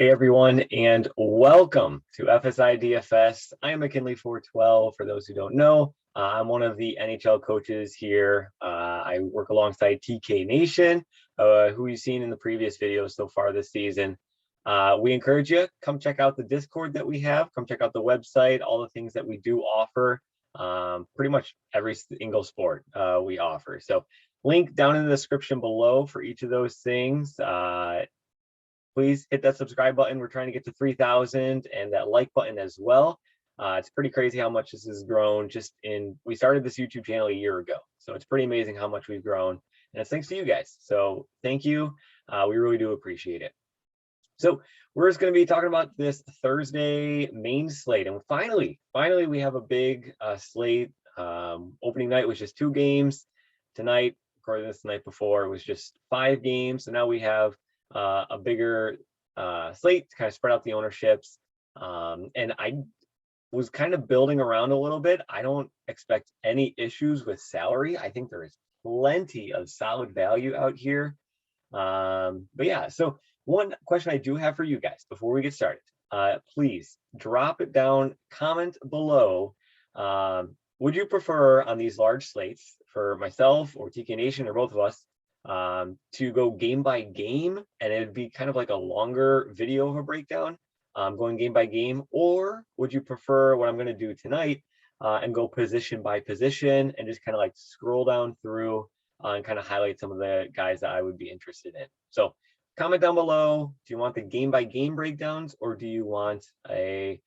Hey everyone, and welcome to FSI DFS. I am McKinley 412. For those who don't know, I'm one of the NHL coaches here. I work alongside TK Nation, who you've seen in the previous videos so far this season. We encourage you, come check out the Discord that we have. Come check out the website, all the things that we do offer. Pretty much every single sport we offer. So link down in the description below for each of those things. Please hit that subscribe button. We're trying to get to 3,000, and that like button as well. It's pretty crazy how much this has grown we started this YouTube channel a year ago. So it's pretty amazing how much we've grown, and it's thanks to you guys. So thank you. We really do appreciate it. So we're just going to be talking about this Thursday main slate. And finally, we have a big slate. Opening night was just 2 games. Tonight, according to this the night before, it was just 5 games. So now we have a bigger slate to kind of spread out the ownerships. And I was kind of building around a little bit. I don't expect any issues with salary. I think there is plenty of solid value out here. But yeah, so one question I do have for you guys before we get started, please drop it down, comment below. Would you prefer on these large slates for myself or TK Nation or both of us to go game by game, and it'd be kind of like a longer video of a breakdown, going game by game? Or would you prefer what I'm going to do tonight and go position by position and just kind of like scroll down through and kind of highlight some of the guys that I would be interested in? So comment down below. Do you want the game by game breakdowns, or do you want a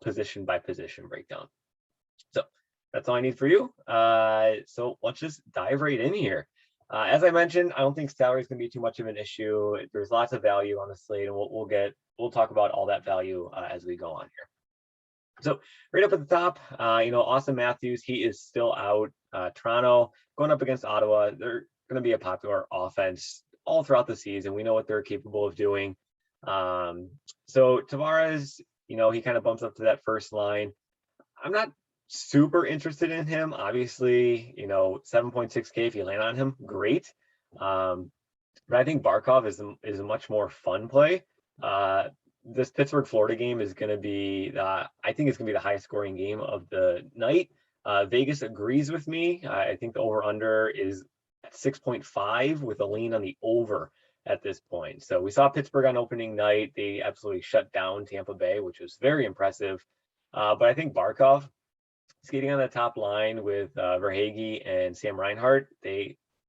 position by position breakdown? So that's all I need for you. So let's just dive right in here. As I mentioned, I don't think salary is going to be too much of an issue. There's lots of value on the slate, and we'll talk about all that value as we go on here. So right up at the top, Austin Matthews, he is still out. Toronto going up against Ottawa. They're going to be a popular offense all throughout the season. We know what they're capable of doing. So Tavares, he kind of bumps up to that first line. I'm not super interested in him. Obviously, 7.6K if you land on him, great. But I think Barkov is a much more fun play. This Pittsburgh Florida game is going to be I think it's going to be the highest scoring game of the night. Vegas agrees with me. I think the over under is at 6.5 with a lean on the over at this point. So we saw Pittsburgh on opening night. They absolutely shut down Tampa Bay, which was very impressive. But I think Barkov skating on the top line with Verhaeghe and Sam Reinhart,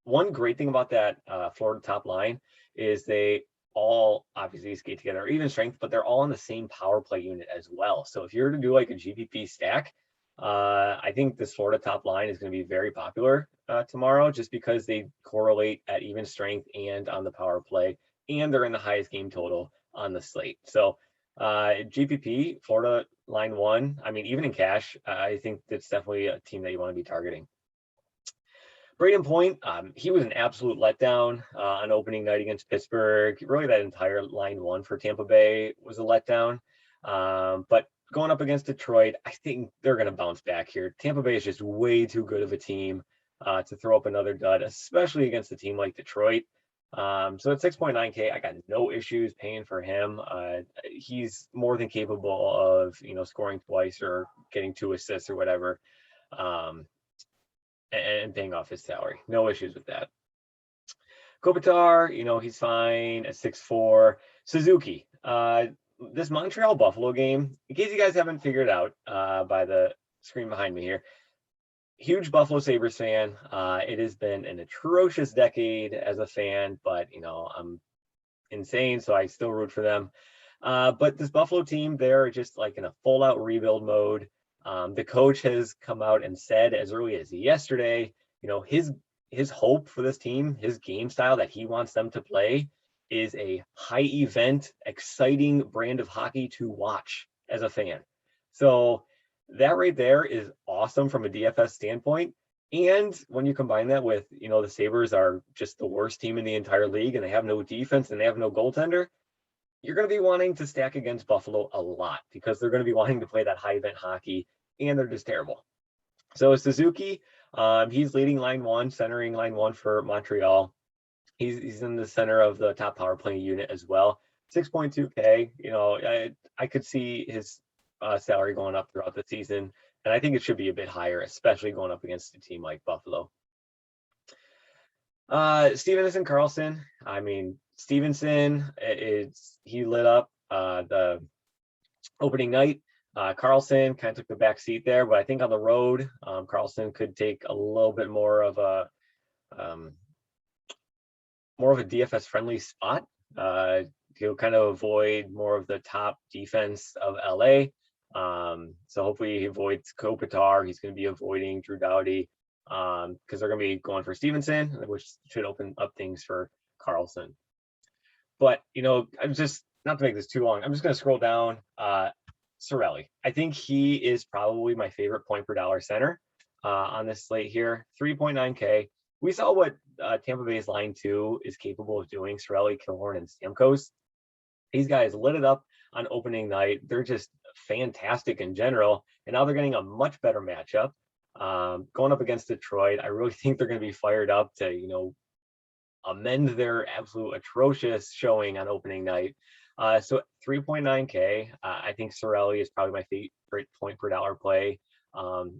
one great thing about that Florida top line is they all obviously skate together, even strength, but they're all on the same power play unit as well. So if you're to do like a GPP stack, I think this Florida top line is going to be very popular tomorrow, just because they correlate at even strength and on the power play, and they're in the highest game total on the slate. So GPP, Florida line 1, I mean, even in cash, I think that's definitely a team that you want to be targeting. Brayden Point, he was an absolute letdown on opening night against Pittsburgh. Really, that entire line 1 for Tampa Bay was a letdown. But going up against Detroit, I think they're going to bounce back here. Tampa Bay is just way too good of a team to throw up another dud, especially against a team like Detroit. So at 6.9K, I got no issues paying for him. He's more than capable of, scoring twice or getting 2 assists or whatever, and paying off his salary. No issues with that. Kopitar, he's fine at 6.4. Suzuki, this Montreal Buffalo game, in case you guys haven't figured out by the screen behind me here, huge Buffalo Sabres fan. It has been an atrocious decade as a fan, but I'm insane, so I still root for them. But this Buffalo team, they're just like in a full-out rebuild mode. The coach has come out and said as early as yesterday, his hope for this team, his game style that he wants them to play, is a high event, exciting brand of hockey to watch as a fan. So that right there is awesome from a DFS standpoint. And when you combine that with, the Sabres are just the worst team in the entire league, and they have no defense and they have no goaltender, you're going to be wanting to stack against Buffalo a lot, because they're going to be wanting to play that high event hockey, and they're just terrible. So Suzuki, he's leading line 1, centering line 1 for Montreal. He's in the center of the top power play unit as well. 6.2K. I could see his salary going up throughout the season, and I think it should be a bit higher, especially going up against a team like Buffalo. Stevenson Carlson. I mean, Stevenson, he lit up the opening night. Carlson kind of took the back seat there, but I think on the road, Carlson could take a little bit more of a DFS friendly spot. He'll kind of avoid more of the top defense of LA. So hopefully he avoids Kopitar. He's going to be avoiding Drew Doughty because they're going to be going for Stevenson, which should open up things for Carlson. But, I'm just, not to make this too long, I'm just going to scroll down. CIRELLI. I think he is probably my favorite point per dollar center on this slate here. 3.9K. We saw what Tampa Bay's line 2 is capable of doing. CIRELLI, Killorn, and Stamkos. These guys lit it up on opening night. They're just fantastic in general, and now they're getting a much better matchup. Going up against Detroit, I really think they're going to be fired up to, amend their absolute atrocious showing on opening night. So 3.9K, I think CIRELLI is probably my favorite point per dollar play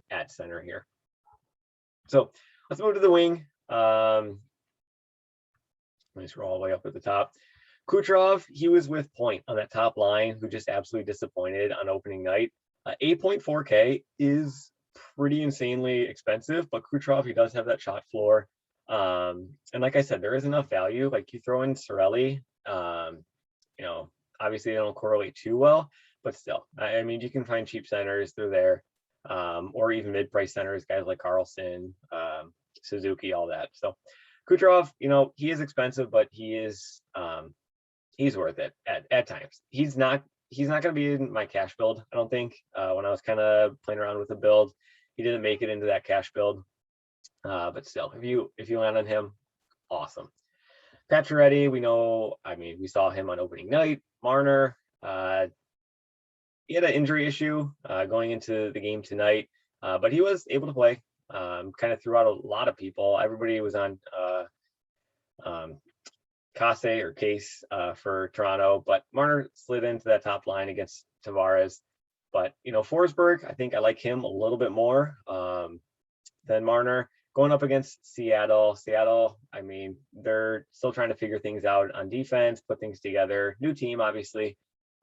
at center here. So let's move to the wing. Let me scroll all the way up at the top. Kucherov, he was with Point on that top line, who just absolutely disappointed on opening night. 8.4K is pretty insanely expensive, but Kucherov, he does have that shot floor. And like I said, there is enough value. Like you throw in CIRELLI, obviously they don't correlate too well, but still, I mean, you can find cheap centers through there, or even mid-price centers, guys like Carlson, Suzuki, all that. So Kucherov, he is expensive, but he's worth it at times. He's not going to be in my cash build, I don't think. When I was kind of playing around with the build, he didn't make it into that cash build. But still, if you land on him, awesome. Pacioretty, we saw him on opening night. Marner, he had an injury issue going into the game tonight, but he was able to play. Kind of threw out a lot of people. Everybody was on Case for Toronto, but Marner slid into that top line against Tavares. But Forsberg, I think I like him a little bit more than Marner. Going up against Seattle, I mean, they're still trying to figure things out on defense, put things together. New team, obviously.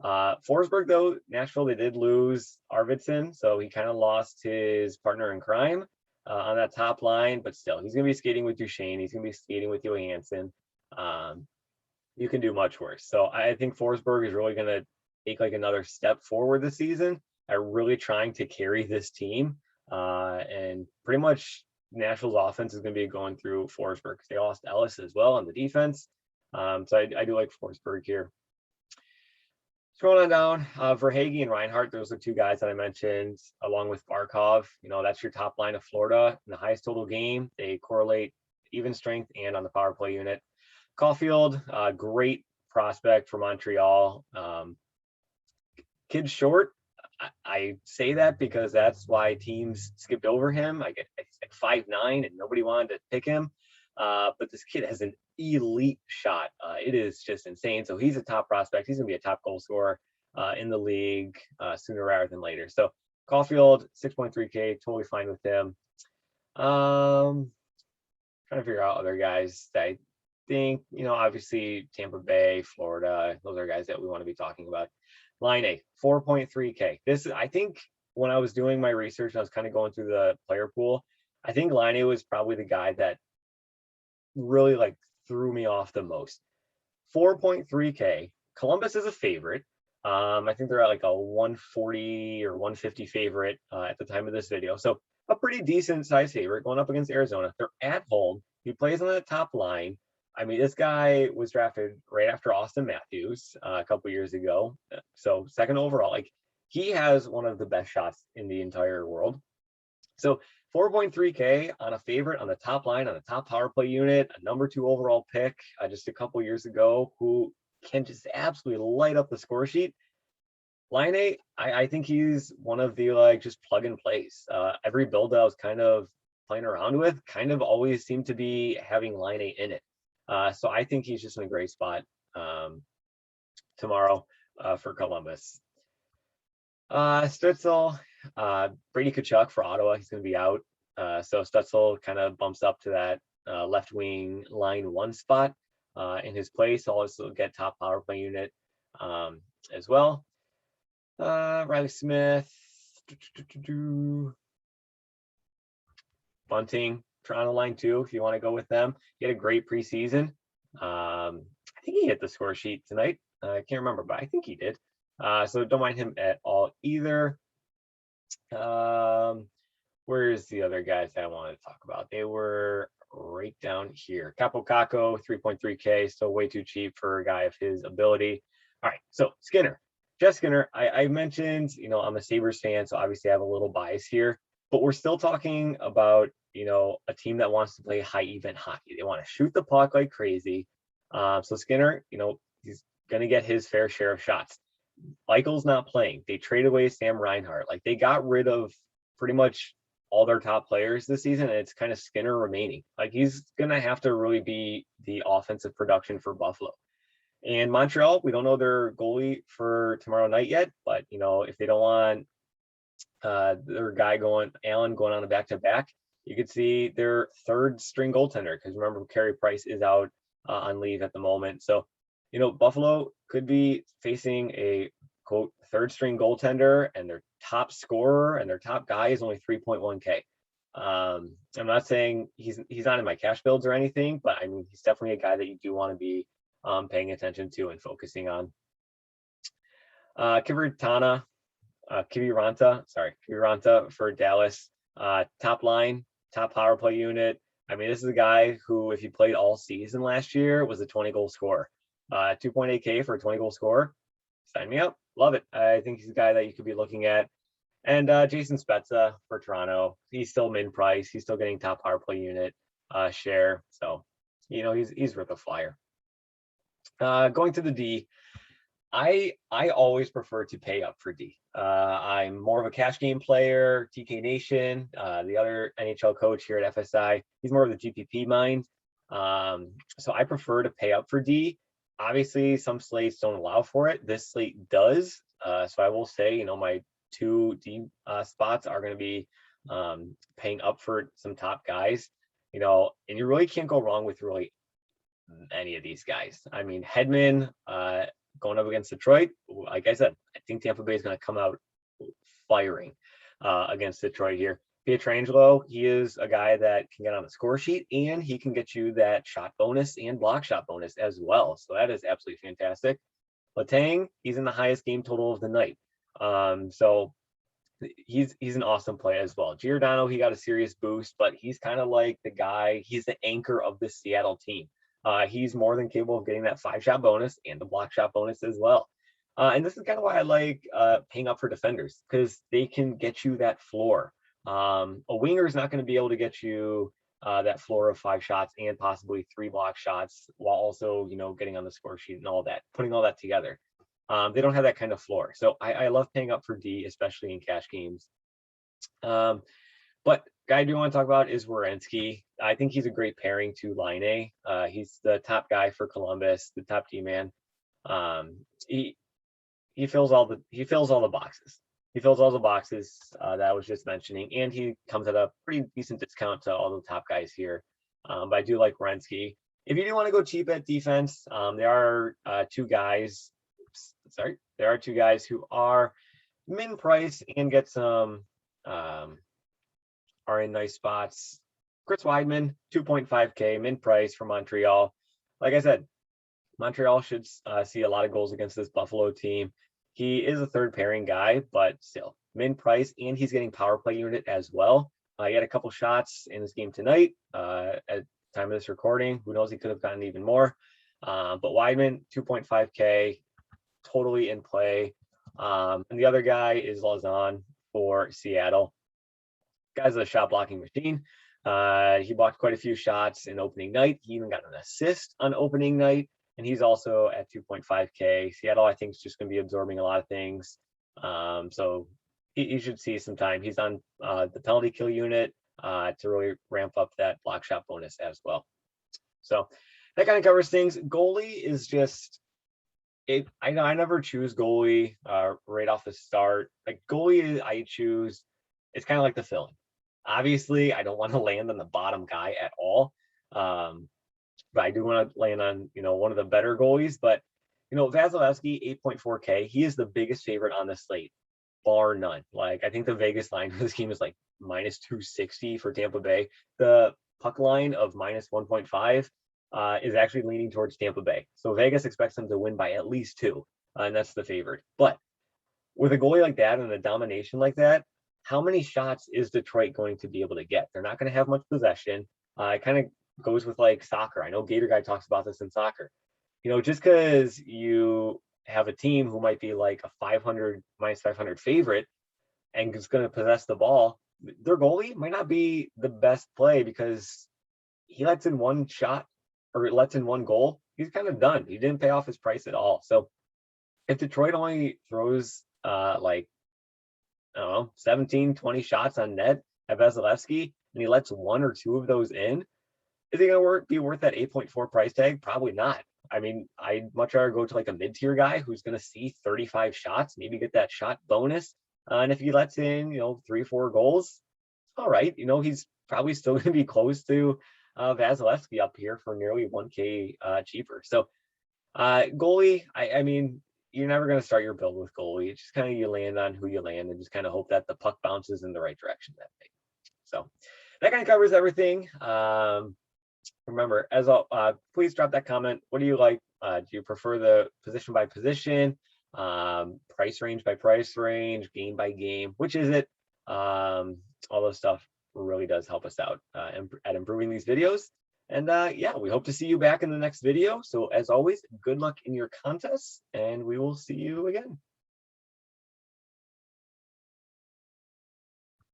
Forsberg, though, Nashville, they did lose Arvidsson, so he kind of lost his partner in crime on that top line. But still, he's going to be skating with Duchesne. He's going to be skating with Johansson. You can do much worse. So I think Forsberg is really going to take like another step forward this season at really trying to carry this team. And pretty much Nashville's offense is going to be going through Forsberg because they lost Ellis as well on the defense. So I do like Forsberg here. Scrolling on down, Verhaeghe and Reinhart, those are two guys that I mentioned, along with Barkov. That's your top line of Florida in the highest total game. They correlate even strength and on the power play unit. Caulfield, great prospect for Montreal. Kid's short. I say that because that's why teams skipped over him. I get 5'9", and nobody wanted to pick him. But this kid has an elite shot. It is just insane. So he's a top prospect. He's going to be a top goal scorer in the league sooner rather than later. So Caulfield, 6.3K, totally fine with him. Trying to figure out other guys that I think, obviously Tampa Bay, Florida, those are guys that we want to be talking about. LAINE, 4.3K. This, I think, when I was doing my research and I was kind of going through the player pool, I think LAINE was probably the guy that really threw me off the most. 4.3K. Columbus is a favorite. I think they're at a 140 or 150 favorite at the time of this video. So a pretty decent size favorite going up against Arizona. They're at home. He plays on the top line. I mean, this guy was drafted right after Austin Matthews a couple years ago. So second overall, he has one of the best shots in the entire world. So 4.3K on a favorite on the top line, on the top power play unit, a number 2 overall pick just a couple years ago, who can just absolutely light up the score sheet. LAINE, I think he's one of the just plug and plays. Every build that I was kind of playing around with kind of always seemed to be having LAINE in it. So I think he's just in a great spot tomorrow for Columbus. Stützle, Brady Tkachuk for Ottawa. He's going to be out. So Stützle kind of bumps up to that left wing line 1 spot in his place. He'll also get top power play unit as well. Riley Smith, Bunting, Toronto line 2, if you want to go with them. He had a great preseason. I think he hit the score sheet tonight. I can't remember, but I think he did. So don't mind him at all either. Where's the other guys that I wanted to talk about? They were right down here. Capo Caco, 3.3K, still way too cheap for a guy of his ability. All right, so Skinner. Jeff Skinner, I mentioned, I'm a Sabres fan, so obviously I have a little bias here, but we're still talking about, a team that wants to play high event hockey. They want to shoot the puck like crazy. So Skinner, he's going to get his fair share of shots. Michael's not playing. They traded away Sam Reinhart. Like, they got rid of pretty much all their top players this season, and it's kind of Skinner remaining. Like, he's going to have to really be the offensive production for Buffalo. And Montreal, we don't know their goalie for tomorrow night yet, but, if they don't want their guy Allen going on a back-to-back, you could see their third string goaltender, because remember, Carey Price is out on leave at the moment. So, Buffalo could be facing a, quote, third string goaltender, and their top scorer and their top guy is only 3.1K. I'm not saying he's not in my cash builds or anything, but I mean, he's definitely a guy that you do want to be paying attention to and focusing on. Kiviranta for Dallas. Top line, top power play unit. I mean, this is a guy who, if he played all season last year, was a 20-goal scorer. 2.8K for a 20-goal scorer. Sign me up. Love it. I think he's a guy that you could be looking at. And Jason Spezza for Toronto. He's still min price. He's still getting top power play unit share. So, he's worth a flyer. Going to the D, I always prefer to pay up for D. I'm more of a cash game player. TK Nation, the other NHL coach here at FSI, he's more of the GPP mind. So I prefer to pay up for D. Obviously, some slates don't allow for it. This slate does. So I will say, my 2 D spots are going to be paying up for some top guys. And you really can't go wrong with really any of these guys. I mean, Hedman going up against Detroit, like I said, I think Tampa Bay is going to come out firing against Detroit here. Pietrangelo, he is a guy that can get on the score sheet, and he can get you that shot bonus and block shot bonus as well. So that is absolutely fantastic. Letang, he's in the highest game total of the night. So he's an awesome play as well. Giordano, he got a serious boost, but he's kind of like the guy, he's the anchor of the Seattle team. He's more than capable of getting that 5-shot bonus and the block shot bonus as well. And this is kind of why I like paying up for defenders, because they can get you that floor. A winger is not going to be able to get you that floor of 5 shots and possibly 3 block shots, while also, getting on the score sheet and all that, putting all that together. They don't have that kind of floor. So I love paying up for D, especially in cash games. But guy I do want to talk about is Werenski. I think he's a great pairing to LAINE. He's the top guy for Columbus, the top D man. He fills all the boxes. He fills all the boxes that I was just mentioning, and he comes at a pretty decent discount to all the top guys here. But I do like Werenski. If you do want to go cheap at defense, there are 2 guys. There are 2 guys who are min price and get some are in nice spots. Chris Weidman, 2.5K min price for Montreal. Like I said, Montreal should see a lot of goals against this Buffalo team. He is a third pairing guy, but still min price, and he's getting power play unit as well. He had a couple shots in this game tonight. At the time of this recording, who knows, he could have gotten even more. But Weidman, 2.5K, totally in play. And the other guy is Lauzon for Seattle. Guy's a shot blocking machine. He blocked quite a few shots in opening night. He even got an assist on opening night, and he's also at 2.5K. Seattle, I think, is just going to be absorbing a lot of things. So he should see some time. He's on the penalty kill unit to really ramp up that block shot bonus as well. So that kind of covers things. Goalie is just, I know I never choose goalie right off the start. Like goalie I choose, it's kind of like the fill-in. Obviously, I don't want to land on the bottom guy at all. But I do want to land on, one of the better goalies. But, Vasilevsky, 8.4K, he is the biggest favorite on the slate, bar none. Like, I think the Vegas line for this game is like minus 260 for Tampa Bay. The puck line of minus 1.5 is actually leaning towards Tampa Bay. So Vegas expects them to win by at least 2, and that's the favorite. But with a goalie like that and a domination like that, how many shots is Detroit going to be able to get? They're not going to have much possession. It kind of goes with like soccer. I know Gator Guy talks about this in soccer. Just because you have a team who might be like a 500 minus 500 favorite and is going to possess the ball, their goalie might not be the best play because he lets in one shot or lets in one goal. He's kind of done. He didn't pay off his price at all. So if Detroit only throws like, I don't know, 17, 20 shots on net at Vasilevsky, and he lets 1 or 2 of those in, is he going to be worth that 8.4 price tag? Probably not. I mean, I'd much rather go to like a mid-tier guy who's going to see 35 shots, maybe get that shot bonus. And if he lets in, 3, 4 goals, all right. He's probably still going to be close to Vasilevsky up here for nearly 1K cheaper. So goalie, I mean, you're never going to start your build with goalie. It's just kind of you land on who you land and just kind of hope that the puck bounces in the right direction that day. So that kind of covers everything. Remember, please drop that comment. What do you like? Do you prefer the position by position, price range by price range, game by game? Which is it? All those stuff really does help us out at improving these videos. And yeah, we hope to see you back in the next video. So as always, good luck in your contests, and we will see you again.